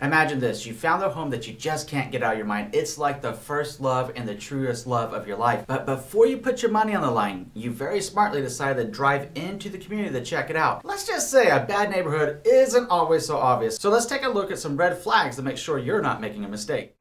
Imagine this, you found a home that you just can't get out of your mind. It's like the first love and the truest love of your life. But before you put your money on the line, you very smartly decided to drive into the community to check it out. Let's just say a bad neighborhood isn't always so obvious. So let's take a look at some red flags to make sure you're not making a mistake.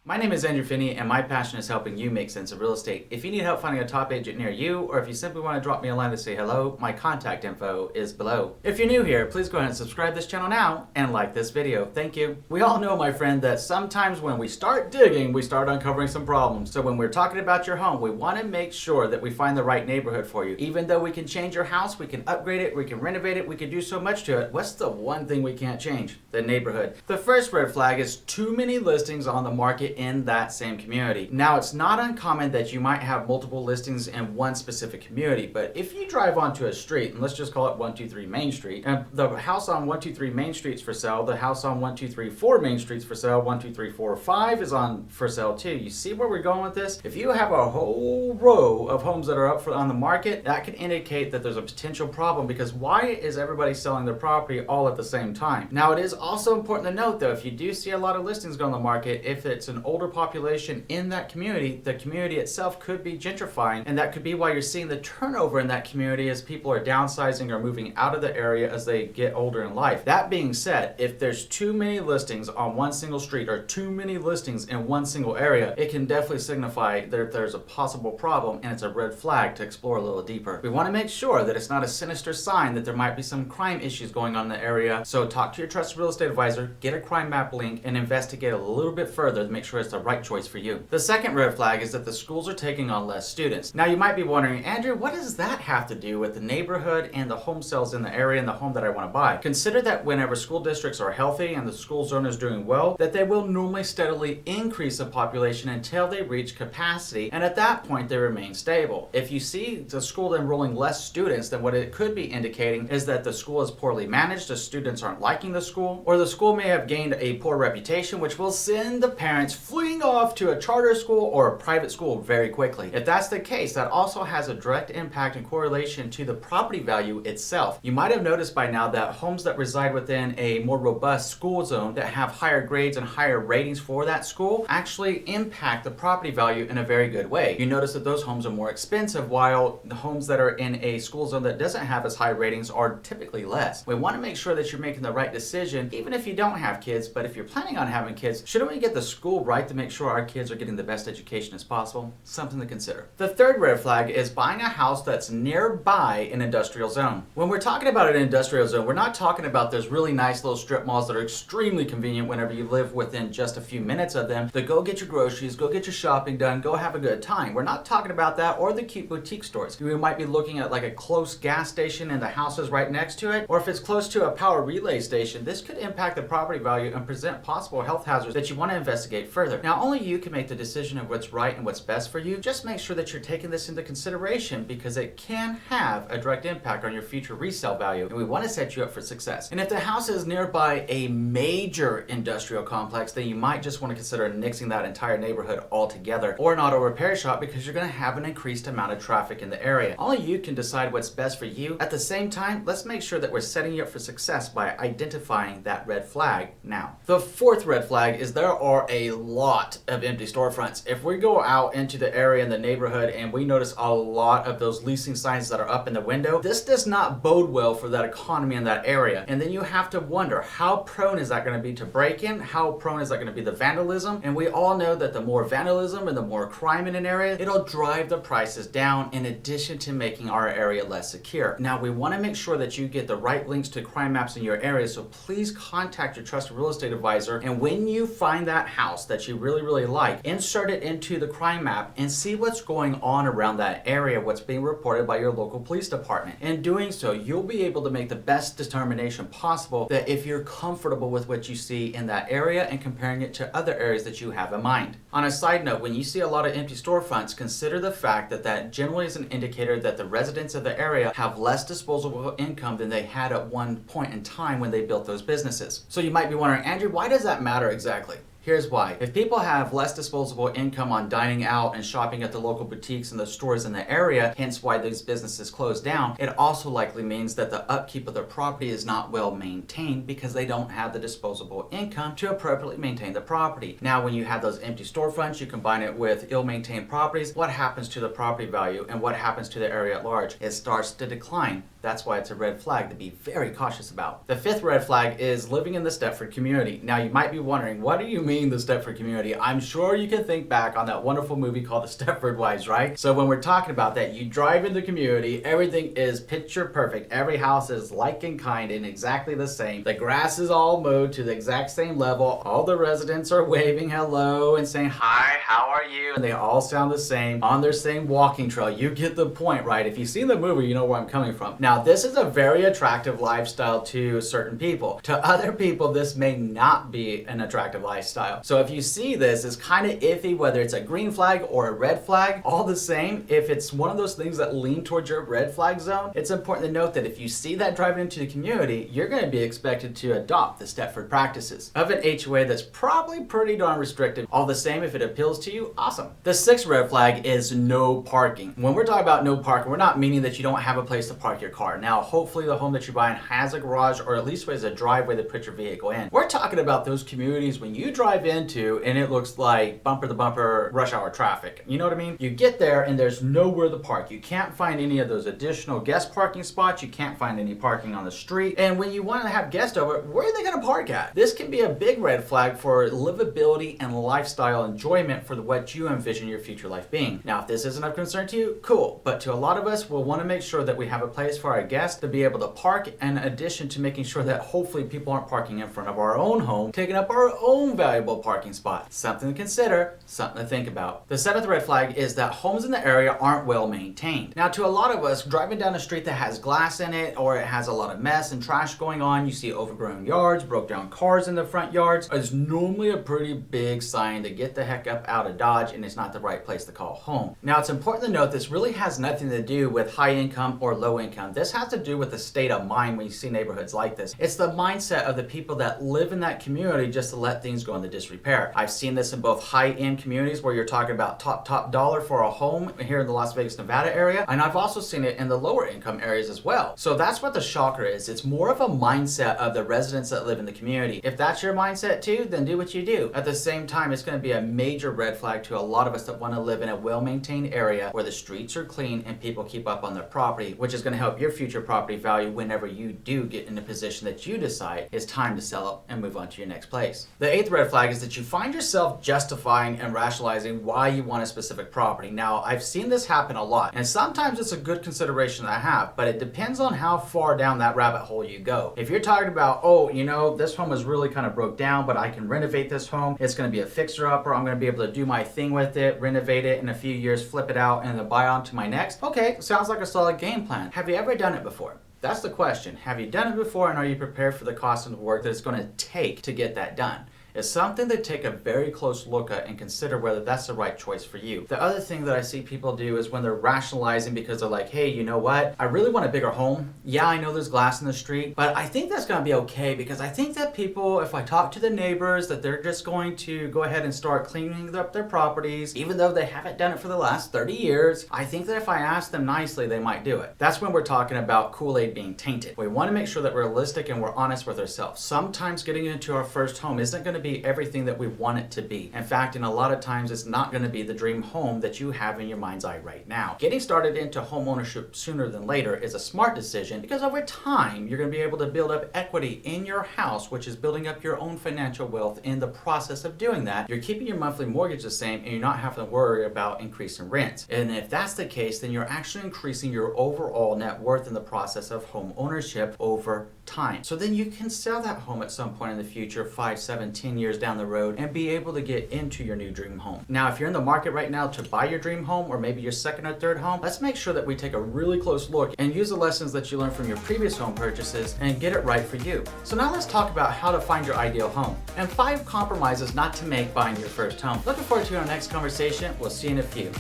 My name is Andrew Finney, and my passion is helping you make sense of real estate. If you need help finding a top agent near you, or if you simply want to drop me a line to say hello, my contact info is below. If you're new here, please go ahead and subscribe this channel now and like this video. Thank you. We all know, my friend, that sometimes when we start digging, we start uncovering some problems. So when we're talking about your home, we want to make sure that we find the right neighborhood for you. Even though we can change your house, we can upgrade it, we can renovate it, we can do so much to it. What's the one thing we can't change? The neighborhood. The first red flag is too many listings on the market in that same community. Now, it's not uncommon that you might have multiple listings in one specific community, but if you drive onto a street, and let's just call it 123 Main Street, and the house on 123 Main Street's for sale, the house on 1234 Main Street's for sale, 12345 is on for sale too. You see where we're going with this? If you have a whole row of homes that are up on the market, that can indicate that there's a potential problem, because why is everybody selling their property all at the same time? Now, it is also important to note, though, if you do see a lot of listings go on the market, if it's an older population in that community, the community itself could be gentrifying, and that could be why you're seeing the turnover in that community as people are downsizing or moving out of the area as they get older in life. That being said, if there's too many listings on one single street or too many listings in one single area, it can definitely signify that there's a possible problem, and it's a red flag to explore a little deeper. We want to make sure that it's not a sinister sign that there might be some crime issues going on in the area, so talk to your trusted real estate advisor, get a crime map link, and investigate a little bit further to make sure it's the right choice for you. The second red flag is that the schools are taking on less students. Now, you might be wondering, Andrew, what does that have to do with the neighborhood and the home sales in the area and the home that I want to buy? Consider that whenever school districts are healthy and the school zone is doing well, that they will normally steadily increase the population until they reach capacity, and at that point they remain stable. If you see the school enrolling less students, then what it could be indicating is that the school is poorly managed, the students aren't liking the school, or the school may have gained a poor reputation, which will send the parents fleeing off to a charter school or a private school very quickly. If that's the case, that also has a direct impact and correlation to the property value itself. You might have noticed by now that homes that reside within a more robust school zone that have higher grades and higher ratings for that school actually impact the property value in a very good way. You notice that those homes are more expensive, while the homes that are in a school zone that doesn't have as high ratings are typically less. We want to make sure that you're making the right decision, even if you don't have kids. But if you're planning on having kids, shouldn't we get the school right to make sure our kids are getting the best education as possible? Something to consider. The third red flag is buying a house that's nearby an industrial zone. When we're talking about an industrial zone, we're not talking about those really nice little strip malls that are extremely convenient whenever you live within just a few minutes of them, to go get your groceries, go get your shopping done, go have a good time. We're not talking about that, or the cute boutique stores. We might be looking at like a close gas station and the house is right next to it, or if it's close to a power relay station, this could impact the property value and present possible health hazards that you want to investigate further. Now, only you can make the decision of what's right and what's best for you. Just make sure that you're taking this into consideration, because it can have a direct impact on your future resale value, and we want to set you up for success. And if the house is nearby a major industrial complex, then you might just want to consider nixing that entire neighborhood altogether, or an auto repair shop, because you're going to have an increased amount of traffic in the area. Only you can decide what's best for you. At the same time, let's make sure that we're setting you up for success by identifying that red flag now. The fourth red flag is there are a lot of empty storefronts. If we go out into the area in the neighborhood and we notice a lot of those leasing signs that are up in the window, this does not bode well for that economy in that area. And then you have to wonder, how prone is that going to be to break-in? How prone is that going to be to vandalism? And we all know that the more vandalism and the more crime in an area, it'll drive the prices down, in addition to making our area less secure. Now, we want to make sure that you get the right links to crime maps in your area, so please contact your trusted real estate advisor, and when you find that house that you really like, insert it into the crime map and see what's going on around that area, what's being reported by your local police department. In doing so, you'll be able to make the best determination possible, that if you're comfortable with what you see in that area and comparing it to other areas that you have in mind. On a side note, when you see a lot of empty storefronts, consider the fact that that generally is an indicator that the residents of the area have less disposable income than they had at one point in time when they built those businesses. So you might be wondering, Andrew, why does that matter exactly? Here's why. If people have less disposable income on dining out and shopping at the local boutiques and the stores in the area, hence why these businesses close down, it also likely means that the upkeep of their property is not well maintained because they don't have the disposable income to appropriately maintain the property. Now, when you have those empty storefronts, you combine it with ill-maintained properties, what happens to the property value and what happens to the area at large? It starts to decline. That's why it's a red flag to be very cautious about. The fifth red flag is living in the Stepford community. Now, you might be wondering, what do you mean the Stepford community? I'm sure you can think back on that wonderful movie called The Stepford Wives, right? So when we're talking about that, you drive in the community, everything is picture perfect. Every house is like and kind and exactly the same. The grass is all mowed to the exact same level. All the residents are waving hello and saying, hi, how are you? And they all sound the same on their same walking trail. You get the point, right? If you've seen the movie, you know where I'm coming from. Now, this is a very attractive lifestyle to certain people. To other people, this may not be an attractive lifestyle. So if you see this, it's kind of iffy whether it's a green flag or a red flag. All the same, if it's one of those things that lean towards your red flag zone, it's important to note that if you see that driving into the community, you're going to be expected to adopt the Stepford practices of an HOA that's probably pretty darn restrictive. All the same, if it appeals to you, awesome. The sixth red flag is no parking. When we're talking about no parking, we're not meaning that you don't have a place to park your car. Now, hopefully the home that you're buying has a garage or at least has a driveway to put your vehicle in. We're talking about those communities when you drive into and it looks like bumper to bumper rush hour traffic. You know what I mean? You get there and there's nowhere to park. You can't find any of those additional guest parking spots. You can't find any parking on the street. And when you want to have guests over, where are they going to park at? This can be a big red flag for livability and lifestyle enjoyment for what you envision your future life being. Now, if this isn't of concern to you, cool. But to a lot of us, we'll want to make sure that we have a place for our guests to be able to park, in addition to making sure that hopefully people aren't parking in front of our own home, taking up our own valuable parking spot. Something to consider, something to think about. The seventh red flag is that homes in the area aren't well maintained. Now, to a lot of us, driving down a street that has glass in it or it has a lot of mess and trash going on, you see overgrown yards, broke down cars in the front yards, is normally a pretty big sign to get the heck up out of Dodge and it's not the right place to call home. Now, it's important to note this really has nothing to do with high income or low income. This has to do with the state of mind when you see neighborhoods like this. It's the mindset of the people that live in that community just to let things go into disrepair. I've seen this in both high-end communities where you're talking about top dollar for a home here in the Las Vegas, Nevada area, and I've also seen it in the lower income areas as well. So that's what the shocker is. It's more of a mindset of the residents that live in the community. If that's your mindset too, then do what you do. At the same time, it's going to be a major red flag to a lot of us that want to live in a well-maintained area where the streets are clean and people keep up on their property, which is going to help your future property value whenever you do get in a position that you decide it's time to sell it and move on to your next place. The eighth red flag is that you find yourself justifying and rationalizing why you want a specific property. Now, I've seen this happen a lot, and sometimes it's a good consideration to have, but it depends on how far down that rabbit hole you go. If you're talking about, oh, you know, this home is really kind of broke down, but I can renovate this home. It's going to be a fixer-upper. I'm going to be able to do my thing with it, renovate it in a few years, flip it out, and then buy on to my next. Okay, sounds like a solid game plan. Have you ever done it before? That's the question. Have you done it before, and are you prepared for the cost and the work that it's going to take to get that done? It's something to take a very close look at and consider whether that's the right choice for you. The other thing that I see people do is when they're rationalizing because they're like, hey, you know what? I really want a bigger home. Yeah, I know there's glass in the street, but I think that's going to be okay because I think that people, if I talk to the neighbors, that they're just going to go ahead and start cleaning up their properties, even though they haven't done it for the last 30 years. I think that if I ask them nicely, they might do it. That's when we're talking about Kool-Aid being tainted. We want to make sure that we're realistic and we're honest with ourselves. Sometimes getting into our first home isn't going to be everything that we want it to be. In fact, in a lot of times, it's not going to be the dream home that you have in your mind's eye right now. Getting started into home ownership sooner than later is a smart decision because over time, you're going to be able to build up equity in your house, which is building up your own financial wealth. In the process of doing that, you're keeping your monthly mortgage the same and you're not having to worry about increasing rents. And if that's the case, then you're actually increasing your overall net worth in the process of home ownership over time. So then you can sell that home at some point in the future, 5, 7, 10 years down the road, and be able to get into your new dream home. Now, if you're in the market right now to buy your dream home or maybe your second or third home, let's make sure that we take a really close look and use the lessons that you learned from your previous home purchases and get it right for you. So now let's talk about how to find your ideal home and 5 compromises not to make buying your first home. Looking forward to our next conversation. We'll see you in a few.